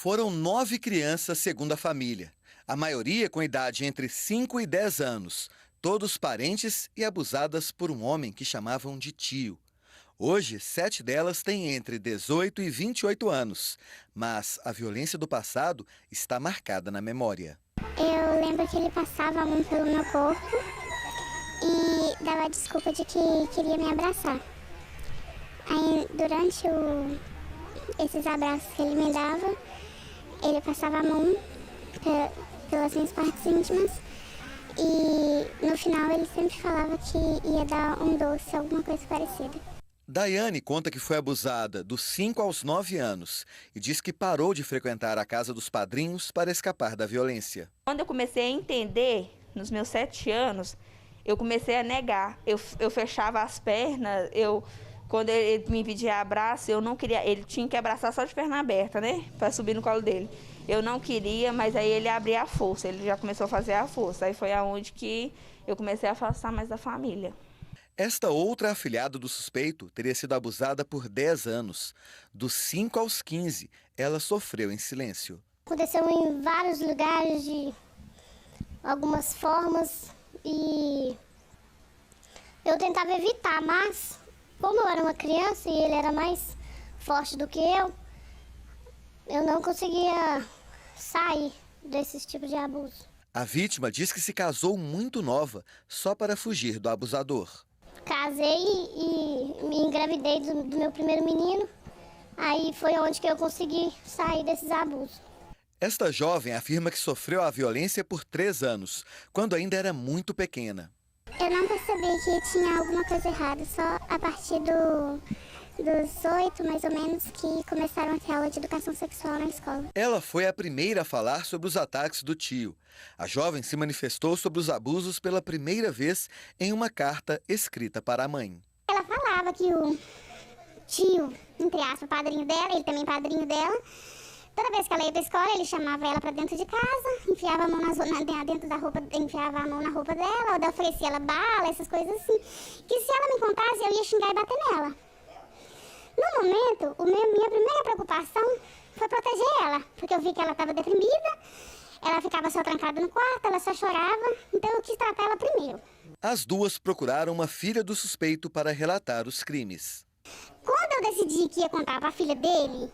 Foram 9 crianças, segundo a família. A maioria com idade entre 5 e 10 anos. Todos parentes e abusadas por um homem que chamavam de tio. Hoje, 7 delas têm entre 18 e 28 anos. Mas a violência do passado está marcada na memória. Eu lembro que ele passava a mão pelo meu corpo e dava desculpa de que queria me abraçar. Aí, durante esses abraços que ele me dava, ele passava a mão pelas minhas partes íntimas e no final ele sempre falava que ia dar um doce, alguma coisa parecida. Daiane conta que foi abusada dos 5 aos 9 anos e diz que parou de frequentar a casa dos padrinhos para escapar da violência. Quando eu comecei a entender, nos meus 7 anos, eu comecei a negar. Eu fechava as pernas, quando ele me pedia abraço, eu não queria. Ele tinha que abraçar só de perna aberta, né? Para subir no colo dele. Eu não queria, mas aí ele abria a força, ele já começou a fazer a força. Aí foi aonde que eu comecei a afastar mais da família. Esta outra afilhada do suspeito teria sido abusada por 10 anos. Dos 5 aos 15, ela sofreu em silêncio. Aconteceu em vários lugares, de algumas formas, e eu tentava evitar, mas como eu era uma criança e ele era mais forte do que eu não conseguia sair desse tipo de abuso. A vítima diz que se casou muito nova, só para fugir do abusador. Casei e me engravidei do meu primeiro menino, aí foi onde que eu consegui sair desses abusos. Esta jovem afirma que sofreu a violência por 3 anos, quando ainda era muito pequena. Eu não percebi que tinha alguma coisa errada, só a partir dos 8, mais ou menos, que começaram a ter aula de educação sexual na escola. Ela foi a primeira a falar sobre os ataques do tio. A jovem se manifestou sobre os abusos pela primeira vez em uma carta escrita para a mãe. Ela falava que o tio, entre aspas, padrinho dela, ele também padrinho dela, toda vez que ela ia pra escola, ele chamava ela pra dentro de casa, enfiava a mão dentro da roupa, enfiava a mão na roupa dela, ou oferecia ela bala, essas coisas assim, que se ela me encontrasse, eu ia xingar e bater nela. No momento, minha primeira preocupação foi proteger ela, porque eu vi que ela estava deprimida, ela ficava só trancada no quarto, ela só chorava, então eu quis tratar ela primeiro. As duas procuraram uma filha do suspeito para relatar os crimes. Quando eu decidi que ia contar para a filha dele,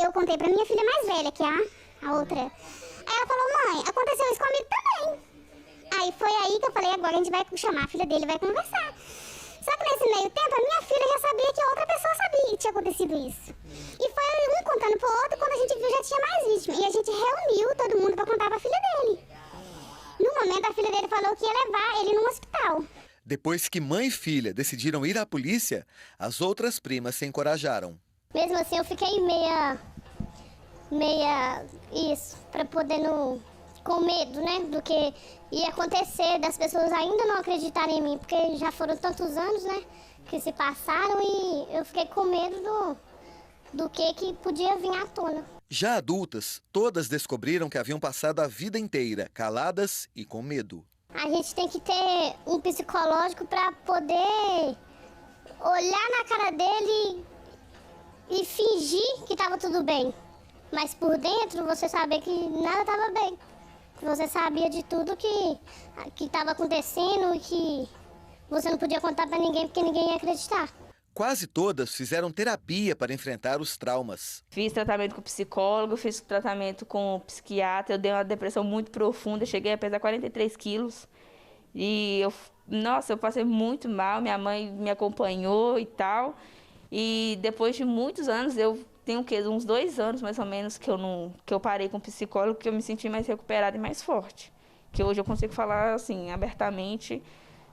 eu contei para minha filha mais velha, que é a outra. Aí ela falou: mãe, aconteceu isso comigo também. Aí foi aí que eu falei: agora a gente vai chamar a filha dele e vai conversar. Só que nesse meio tempo, a minha filha já sabia que a outra pessoa sabia que tinha acontecido isso. E foi um contando pro outro, quando a gente viu já tinha mais vítimas. E a gente reuniu todo mundo para contar pra filha dele. No momento, a filha dele falou que ia levar ele num hospital. Depois que mãe e filha decidiram ir à polícia, as outras primas se encorajaram. Mesmo assim, eu fiquei isso, para poder não... com medo, né, do que ia acontecer, das pessoas ainda não acreditarem em mim, porque já foram tantos anos, né, que se passaram e eu fiquei com medo do que podia vir à tona. Já adultas, todas descobriram que haviam passado a vida inteira caladas e com medo. A gente tem que ter um psicológico para poder olhar na cara dele e fingir que estava tudo bem, mas por dentro você saber que nada estava bem. Você sabia de tudo que estava acontecendo e que você não podia contar para ninguém porque ninguém ia acreditar. Quase todas fizeram terapia para enfrentar os traumas. Fiz tratamento com psicólogo, fiz tratamento com psiquiatra, eu dei uma depressão muito profunda, cheguei a pesar 43 quilos. E eu passei muito mal, minha mãe me acompanhou e tal. E depois de muitos anos, eu tenho uns 2 anos mais ou menos que eu parei com o psicólogo, que eu me senti mais recuperada e mais forte. Que hoje eu consigo falar assim, abertamente,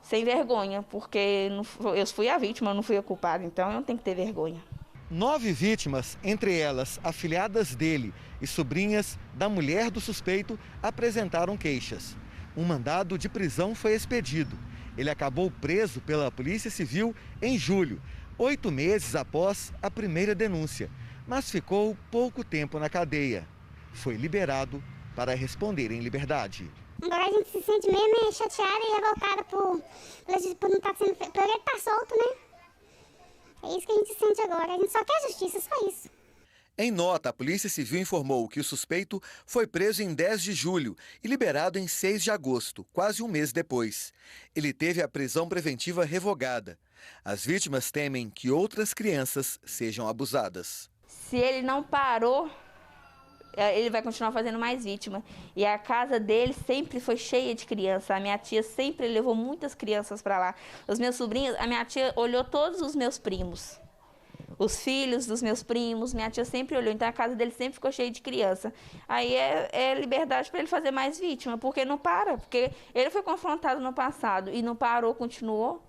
sem vergonha, porque eu fui a vítima, eu não fui a culpada, então eu não tenho que ter vergonha. 9 vítimas, entre elas afilhadas dele e sobrinhas da mulher do suspeito, apresentaram queixas. Um mandado de prisão foi expedido. Ele acabou preso pela Polícia Civil em julho, 8 meses após a primeira denúncia, mas ficou pouco tempo na cadeia. Foi liberado para responder em liberdade. Agora a gente se sente meio chateada e revoltada por não estar sendo feito, por ele estar solto, né? É isso que a gente sente agora, a gente só quer justiça, só isso. Em nota, a Polícia Civil informou que o suspeito foi preso em 10 de julho e liberado em 6 de agosto, quase um mês depois. Ele teve a prisão preventiva revogada. As vítimas temem que outras crianças sejam abusadas. Se ele não parou, ele vai continuar fazendo mais vítima. E a casa dele sempre foi cheia de crianças. A minha tia sempre levou muitas crianças para lá. Os meus sobrinhos, a minha tia olhou todos os meus primos. Os filhos dos meus primos, minha tia sempre olhou. Então a casa dele sempre ficou cheia de criança. Aí é liberdade para ele fazer mais vítima, porque não para. Porque ele foi confrontado no passado e não parou, continuou.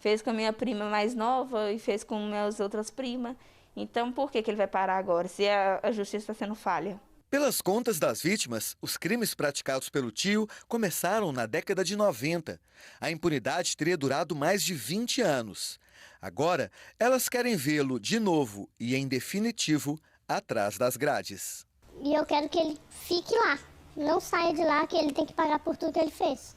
Fez com a minha prima mais nova e fez com minhas outras primas. Então, por que ele vai parar agora, se a justiça está sendo falha? Pelas contas das vítimas, os crimes praticados pelo tio começaram na década de 90. A impunidade teria durado mais de 20 anos. Agora, elas querem vê-lo de novo e, em definitivo, atrás das grades. E eu quero que ele fique lá, não saia de lá, que ele tem que pagar por tudo que ele fez.